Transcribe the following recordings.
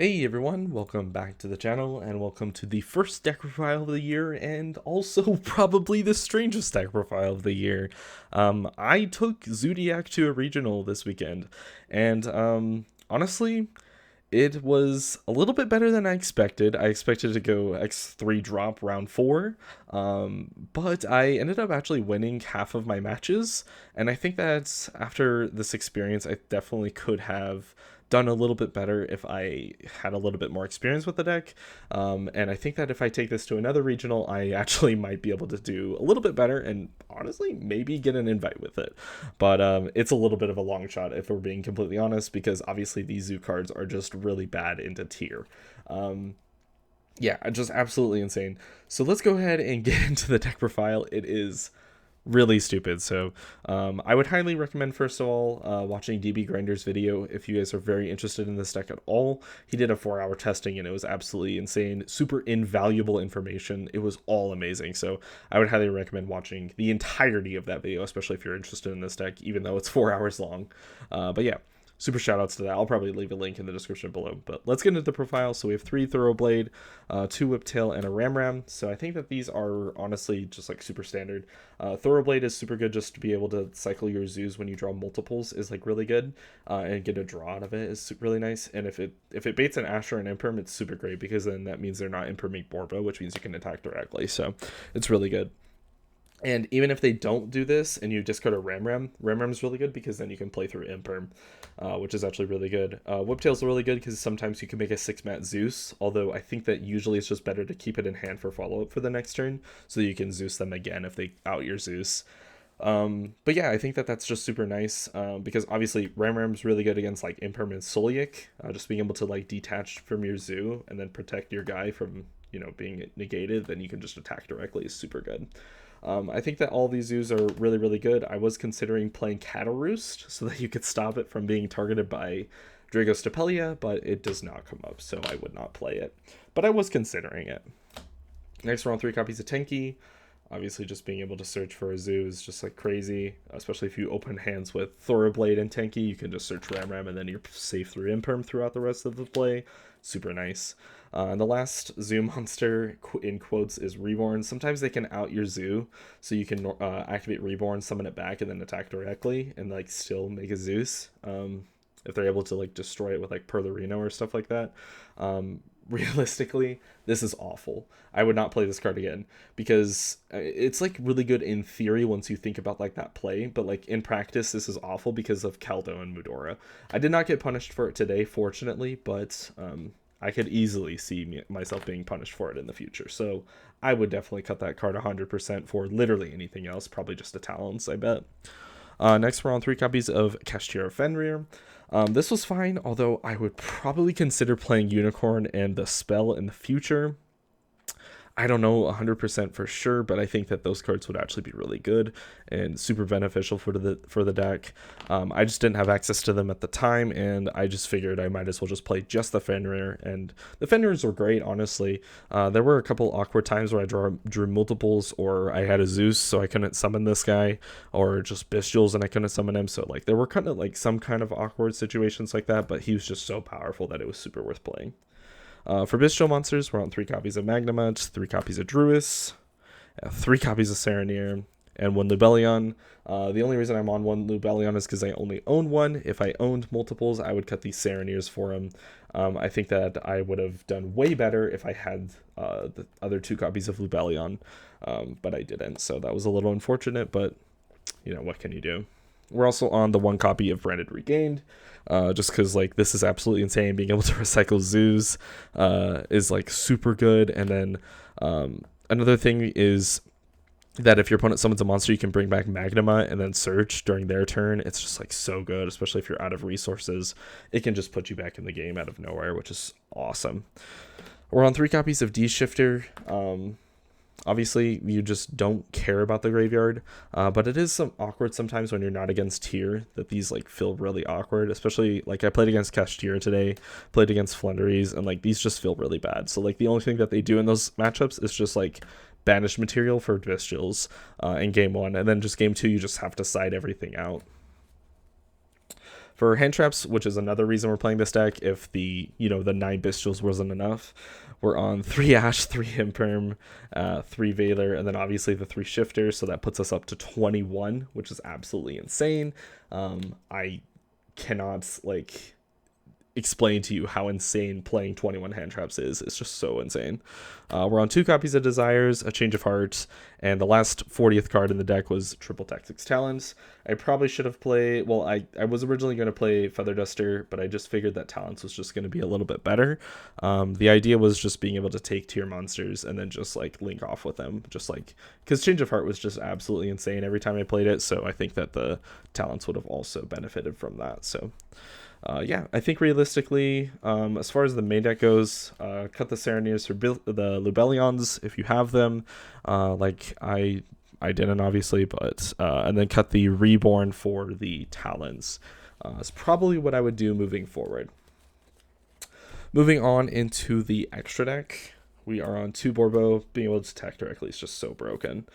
Hey everyone, welcome back to the channel, and welcome to the first deck profile of the year, and also probably the strangest deck profile of the year. I took Zodiac to a regional this weekend, and honestly, it was a little bit better than I expected. I expected to go X3 drop round 4, but I ended up actually winning half of my matches, and I think that after this experience, I definitely could have done a little bit better if I had a little bit more experience with the deck. And I think that if I take this to another regional, I actually might be able to do a little bit better and honestly maybe get an invite with it. But it's a little bit of a long shot if we're being completely honest, because obviously these zoo cards are just really bad into tier. Yeah, just absolutely insane. So let's go ahead and get into the deck profile. It is really stupid. So I would highly recommend, first of all, watching DB Grinder's video if you guys are very interested in this deck at all. He did a 4-hour testing and it was absolutely insane, super invaluable information. It was all amazing. So I would highly recommend watching the entirety of that video, especially if you're interested in this deck, even though it's 4 hours long. But yeah, super shout outs to that. I'll probably leave a link in the description below. But let's get into the profile. So we have 3 Thoroughblade, 2 Whiptail, and a Ramram. So I think that these are honestly just like super standard. Thoroughblade is super good just to be able to cycle your zoos when you draw multiples is like really good. And get a draw out of it is really nice. And if it baits an Asher and Imperm, it's super great because then that means they're not Imperming Borbo, which means you can attack directly. So it's really good. And even if they don't do this and you discard a Ramram is really good because then you can play through Imperm, which is actually really good. Whiptail's really good because sometimes you can make a 6-mat Zeus, although I think that usually it's just better to keep it in hand for follow-up for the next turn so that you can Zeus them again if they out your Zeus. But yeah, I think that that's just super nice because obviously Ramram's really good against like Imperm and Zodiac, just being able to like detach from your zoo and then protect your guy from, being negated, then you can just attack directly is super good. I think that all these zoos are really, really good. I was considering playing Cattle Roost so that you could stop it from being targeted by Dragostapelia, but it does not come up, so I would not play it. But I was considering it. Next, we're on 3 copies of Tenki. Obviously, just being able to search for a zoo is just like crazy, especially if you open hands with Thoroughblade and Tenki. You can just search Ramram and then you're safe through Imperm throughout the rest of the play. Super nice. And the last zoo monster, in quotes, is Reborn. Sometimes they can out your zoo, so you can activate Reborn, summon it back, and then attack directly, and like still make a Zeus. If they're able to like destroy it with like Perlerino or stuff like that. Realistically, this is awful. I would not play this card again because it's like really good in theory once you think about like that play, but like in practice this is awful because of Caldo and Mudora. I did not get punished for it today, fortunately, but I could easily see myself being punished for it in the future. So I would definitely cut that card 100% for literally anything else, probably just a Talons, I bet. Next, we're on 3 copies of Kashtira Fenrir. This was fine, although I would probably consider playing Unicorn and the Spell in the future. I don't know 100% for sure, but I think that those cards would actually be really good and super beneficial for the deck. I just didn't have access to them at the time, and I just figured I might as well just play just the Fenrir, and the Fenrirs were great, honestly. There were a couple awkward times where I drew multiples, or I had a Zeus, so I couldn't summon this guy, or just Bystials and I couldn't summon him, so like there were kind of like some kind of awkward situations like that, but he was just so powerful that it was super worth playing. For Bystial monsters, we're on 3 copies of Magnamut, 3 copies of Druis, 3 copies of Serenir, and 1 Lubellion. The only reason I'm on 1 Lubellion is because I only own 1. If I owned multiples, I would cut these Serenirs for him. I think that I would have done way better if I had the other 2 copies of Lubellion, but I didn't, so that was a little unfortunate, but what can you do? We're also on the 1 copy of Branded Regained, just because like this is absolutely insane. Being able to recycle zoos is like super good. And then another thing is that if your opponent summons a monster, you can bring back Magnamut and then search during their turn. It's just like so good, especially if you're out of resources. It can just put you back in the game out of nowhere, which is awesome. We're on 3 copies of D-Shifter. Obviously, you just don't care about the graveyard, but it is some awkward sometimes when you're not against tier that these like feel really awkward, especially like I played against Kashtira today, played against Flunderies, and like these just feel really bad. So like the only thing that they do in those matchups is just like banish material for Bystials in game 1, and then just game 2 you just have to side everything out. For hand traps, which is another reason we're playing this deck, if the, the 9 Bystials wasn't enough, we're on 3 Ash, 3 Imperm, 3 Veiler, and then obviously the 3 Shifters, so that puts us up to 21, which is absolutely insane. I cannot, explain to you how insane playing 21 hand traps is. It's just so insane. We're on 2 copies of Desires, a Change of Heart, and the last 40th card in the deck was Triple Tactics Talents. I probably should have played, well, I was originally going to play Feather Duster, but I just figured that Talents was just going to be a little bit better. The idea was just being able to take tier monsters and then just link off with them, because Change of Heart was just absolutely insane every time I played it, so I think that the Talents would have also benefited from that. So yeah, I think realistically, as far as the main deck goes, cut the Sereniers for the Lubellions if you have them, I didn't obviously, but and then cut the Reborn for the Talons. It's probably what I would do moving forward. Moving on into the extra deck, we are on 2 Borbo. Being able to attack directly is just so broken.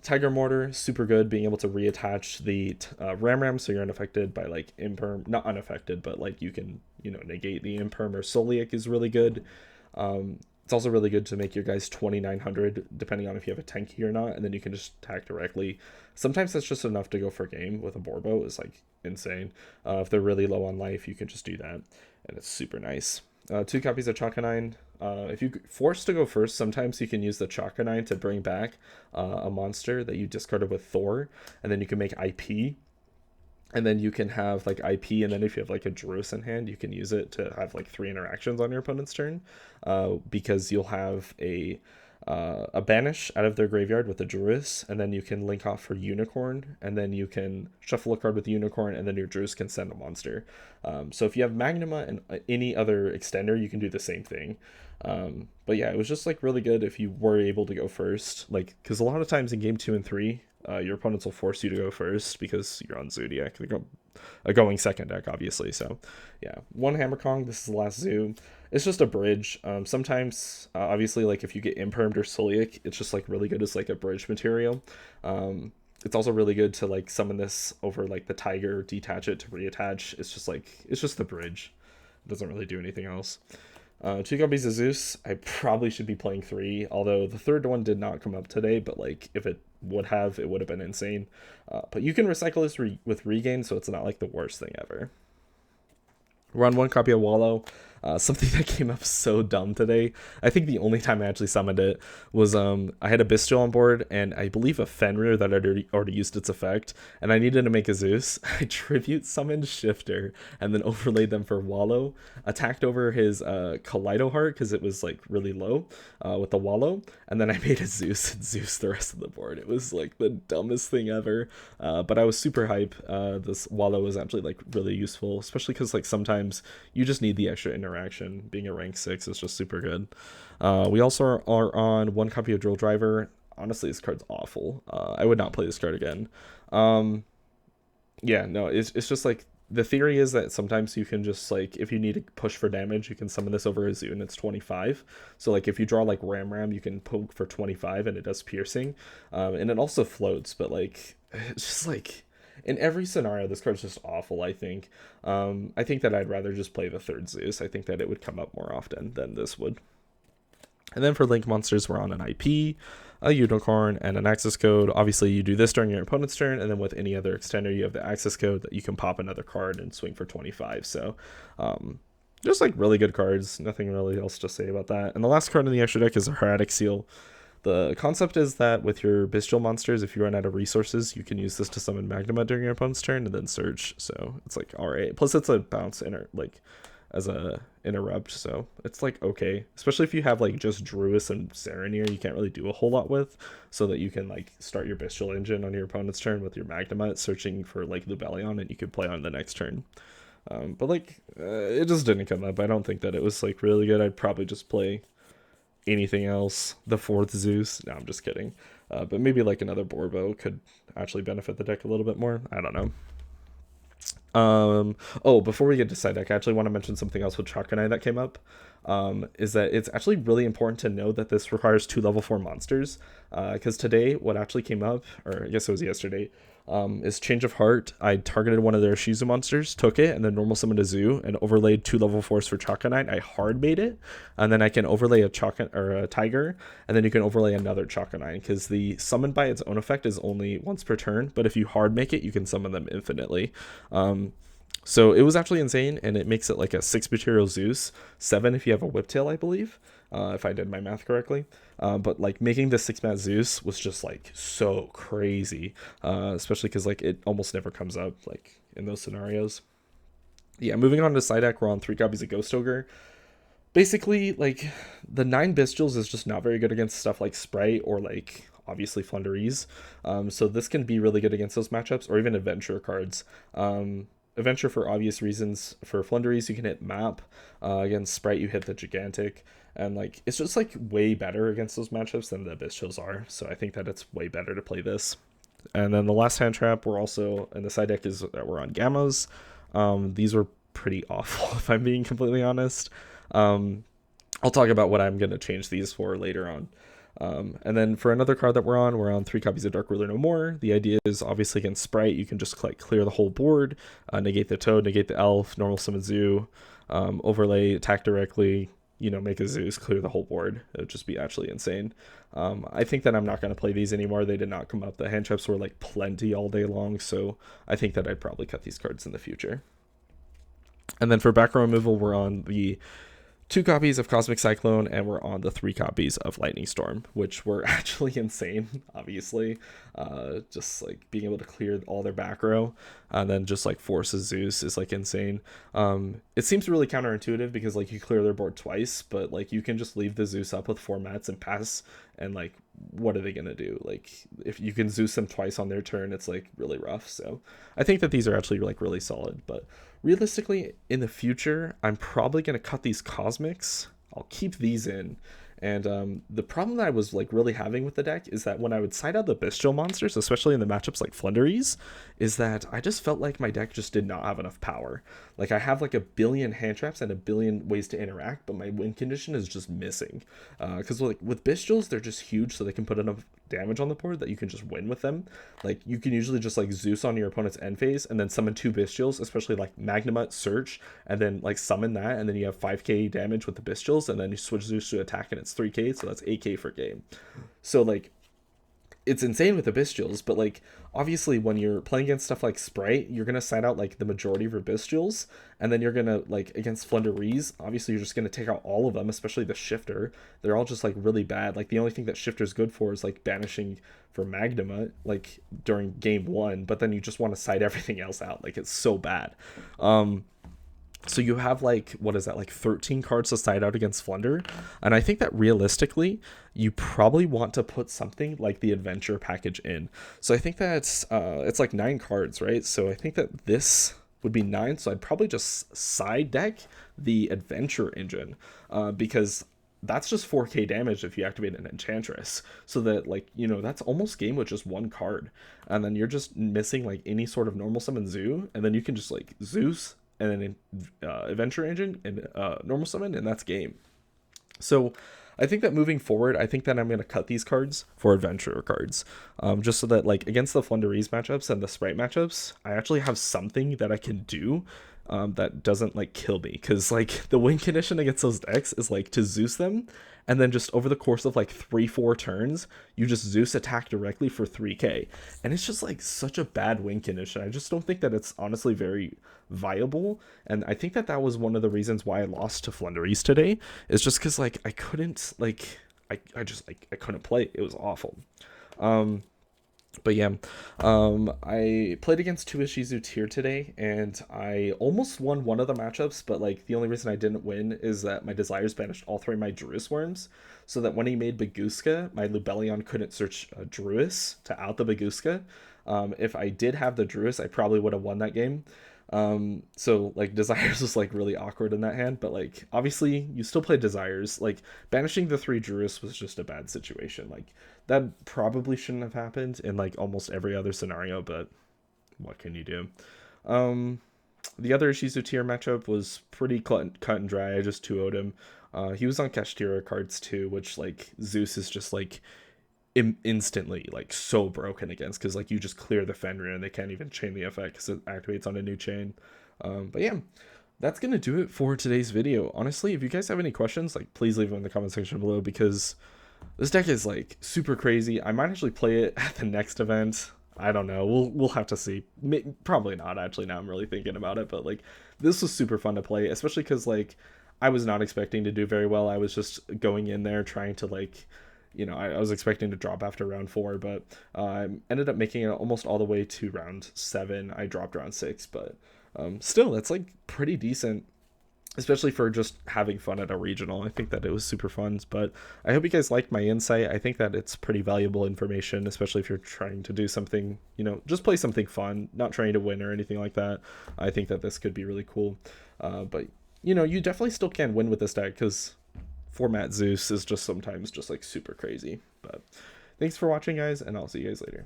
Tiger Mortar, super good, being able to reattach the Ram, so you're unaffected by Imperm, not unaffected, but you can, negate the Imperm or Zodiac is really good. It's also really good to make your guys 2900, depending on if you have a tanky or not, and then you can just attack directly. Sometimes that's just enough to go for game with a Borbo, is insane. If they're really low on life, you can just do that, and it's super nice. 2 copies of Chakanine. If you're forced to go first, sometimes you can use the Chakanine to bring back a monster that you discarded with Thor, and then you can make IP, and then you can have IP, and then if you have a Druis in hand, you can use it to have 3 interactions on your opponent's turn, because you'll have a banish out of their graveyard with the Druis, and then you can link off for Unicorn, and then you can shuffle a card with the Unicorn, and then your Druis can send a monster. So if you have Magnuma and any other extender, you can do the same thing. But yeah, it was just really good if you were able to go first, because a lot of times in game 2 and 3, your opponents will force you to go first because you're on Zodiac, a going second deck, obviously. So yeah, 1 Hammer Kong. This is the last Zoo. It's just a bridge. Sometimes, obviously, if you get Impermed or Zodiac, it's just really good as a bridge material. It's also really good to summon this over the Tiger, detach it to reattach. It's just the bridge. It doesn't really do anything else. 2 copies of Zeus. I probably should be playing 3, although the 3rd one did not come up today, but if it would have, it would have been insane. But you can recycle this with Regain, so it's not the worst thing ever. We're on 1 copy of Wallow. Something that came up so dumb today. I think the only time I actually summoned it was I had a Bystial on board, and I believe a Fenrir that had already used its effect, and I needed to make a Zeus. I tribute summoned Shifter and then overlaid them for Wallow, attacked over his Kaleido Heart because it was really low with the Wallow, and then I made a Zeus and Zeus the rest of the board. It was the dumbest thing ever, but I was super hype. This Wallow was actually really useful, especially because sometimes you just need the extra interaction. Being a rank 6 is just super good. We also are on 1 copy of Drill Driver. Honestly, this card's awful. I would not play this card again. Yeah, no, it's just the theory is that sometimes you can just if you need to push for damage, you can summon this over a Zoo and it's 25. So if you draw Ram, you can poke for 25 and it does piercing, and it also floats. But it's just in every scenario, this card's just awful, I think. I think that I'd rather just play the 3rd Zeus. I think that it would come up more often than this would. And then for Link monsters, we're on an IP, a Unicorn, and an access code. Obviously, you do this during your opponent's turn, and then with any other extender, you have the access code that you can pop another card and swing for 25. So, just really good cards. Nothing really else to say about that. And the last card in the extra deck is a Hieratic Seal. The concept is that with your Bystial monsters, if you run out of resources, you can use this to summon Magnuma during your opponent's turn and then search. So it's alright. Plus it's a bounce as a interrupt, so it's okay. Especially if you have just Druis and Serenier, you can't really do a whole lot with, so that you can start your Bystial engine on your opponent's turn with your Magnuma searching for Lubellion, and you could play on the next turn. But it just didn't come up. I don't think that it was really good. I'd probably just play anything else, the 4th Zeus. No, I'm just kidding. But maybe another Borbo could actually benefit the deck a little bit more. I don't know. Oh, before we get to side deck, I actually want to mention something else with Chakanai that came up. Is that it's actually really important to know that this requires 2 level 4 monsters. Because today, what actually came up, or I guess it was yesterday, is Change of Heart. I targeted one of their Shizu monsters, took it, and then normal summoned a Zoo and overlaid 2 level 4s for Chakanine. I hard made it, and then I can overlay a a Tiger, and then you can overlay another Chakanine, because the summon by its own effect is only once per turn, but if you hard make it, you can summon them infinitely. So it was actually insane, and it makes it like a 6 material Zeus, 7 if you have a Whiptail, I believe, if I did my math correctly. But like making the 6-mat Zeus was just like so crazy, especially because like it almost never comes up like in those scenarios. Yeah, moving on to side deck, we're on 3 copies of Ghost Ogre. Basically, like the 9 Bystials is just not very good against stuff like Sprite or like obviously Flunderies. So this can be really good against those matchups, or even Adventure cards. Adventure for obvious reasons. For Flunderies, you can hit Map. Against Sprite, you hit the Gigantic. And like it's just like way better against those matchups than the Bystials are. So I think that it's way better to play this. And then the last hand trap, we're also in the side deck, is that we're on Gammas. These were pretty awful, if I'm being completely honest. I'll talk about what I'm going to change these for later on. And then for another card that we're on 3 copies of Dark Ruler No More. The idea is obviously against Sprite, you can just like clear the whole board, negate the Toad, negate the Elf, normal summon Zoo, overlay, attack directly, you know, make a Zeus, clear the whole board. It would just be actually insane. I think that I'm not going to play these anymore. They did not come up. The hand traps were like plenty all day long, so I think that I'd probably cut these cards in the future. And then for background removal, we're on the 2 copies of Cosmic Cyclone, and we're on the 3 copies of Lightning Storm, which were actually insane, obviously. Just like being able to clear all their back row and then just like force a Zeus is like insane. It seems really counterintuitive because like you clear their board twice, but like you can just leave the Zeus up with 4 mats and pass, and like what are they gonna do? Like if you can Zeus them twice on their turn, it's like really rough. So I think that these are actually like really solid, but realistically in the future I'm probably gonna cut these Cosmics. I'll keep these in. And the problem that I was like really having with the deck is that when I would side out the Bystial monsters, especially in the matchups like Flunderies, is that I just felt like my deck just did not have enough power. Like I have like a billion hand traps and a billion ways to interact, but my win condition is just missing. Because like with Bystials, they're just huge, so they can put enough damage on the board that you can just win with them. Like you can usually just like Zeus on your opponent's end phase and then summon 2 Bystials, especially like Magnamut, Search, and then like summon that, and then you have 5k damage with the Bystials, and then you switch Zeus to attack and it's 3k, so that's 8k for game. So like it's insane with the Bystials, but like obviously when you're playing against stuff like Sprite, you're gonna side out like the majority of your Bystials, and then you're gonna like against Flunderies, obviously you're just gonna take out all of them, especially the Shifter. They're all just like really bad. Like the only thing that Shifter's good for is like banishing for Magnamut like during game 1, but then you just want to side everything else out. Like it's so bad. So you have like, what is that, like 13 cards to side out against Flunder. And I think that realistically, you probably want to put something like the Adventure package in. So I think that's, it's like 9 cards, right? So I think that this would be 9. So I'd probably just side deck the Adventure engine, because that's just 4k damage if you activate an Enchantress. So that like, you know, that's almost game with just 1 card. And then you're just missing like any sort of normal summon Zoo. And then you can just like Zeus, and then Adventure Engine and normal summon, and that's game. So I think that moving forward, I think that I'm going to cut these cards for Adventurer cards, just so that like against the Flunderies matchups and the Sprite matchups, I actually have something that I can do that doesn't like kill me, because like the win condition against those decks is like to Zeus them, and then just over the course of like 3-4 turns, you just Zeus attack directly for 3k, and it's just like such a bad win condition. I just don't think that it's honestly very viable, and I think that that was one of the reasons why I lost to Flunderies today, is just because like I couldn't like I just like I couldn't play. It was awful. But yeah, I played against 2 Ishizu tier today, and I almost won one of the matchups, but like the only reason I didn't win is that my Desires banished all 3 of my Druis Worms, so that when he made Baguska, my Lubellion couldn't search Druis to out the Baguska. If I did have the Druis, I probably would have won that game. So like Desires was like really awkward in that hand, but like obviously you still play Desires. Like banishing the 3 Druis was just a bad situation. Like that probably shouldn't have happened in like almost every other scenario, but what can you do? The other Ishizu tier matchup was pretty cut and dry. I just 2-0'd him. He was on Kashtira cards too, which like Zeus is just like instantly like so broken against, because like you just clear the Fenrir and they can't even chain the effect because it activates on a new chain. But yeah, that's gonna do it for today's video. Honestly, if you guys have any questions, like please leave them in the comment section below, because this deck is like super crazy. I might actually play it at the next event. I don't know. We'll have to see. Probably not, actually. Now I'm really thinking about it, but like this was super fun to play, especially because like I was not expecting to do very well. I was just going in there trying to like, you know, I was expecting to drop after round 4, but I ended up making it almost all the way to round 7. I dropped round 6, but still, that's like pretty decent, especially for just having fun at a regional. I think that it was super fun, but I hope you guys liked my insight. I think that it's pretty valuable information, especially if you're trying to do something, you know, just play something fun, not trying to win or anything like that. I think that this could be really cool. But, you know, you definitely still can win with this deck, because format Zeus is just sometimes just like super crazy. But thanks for watching, guys, and I'll see you guys later.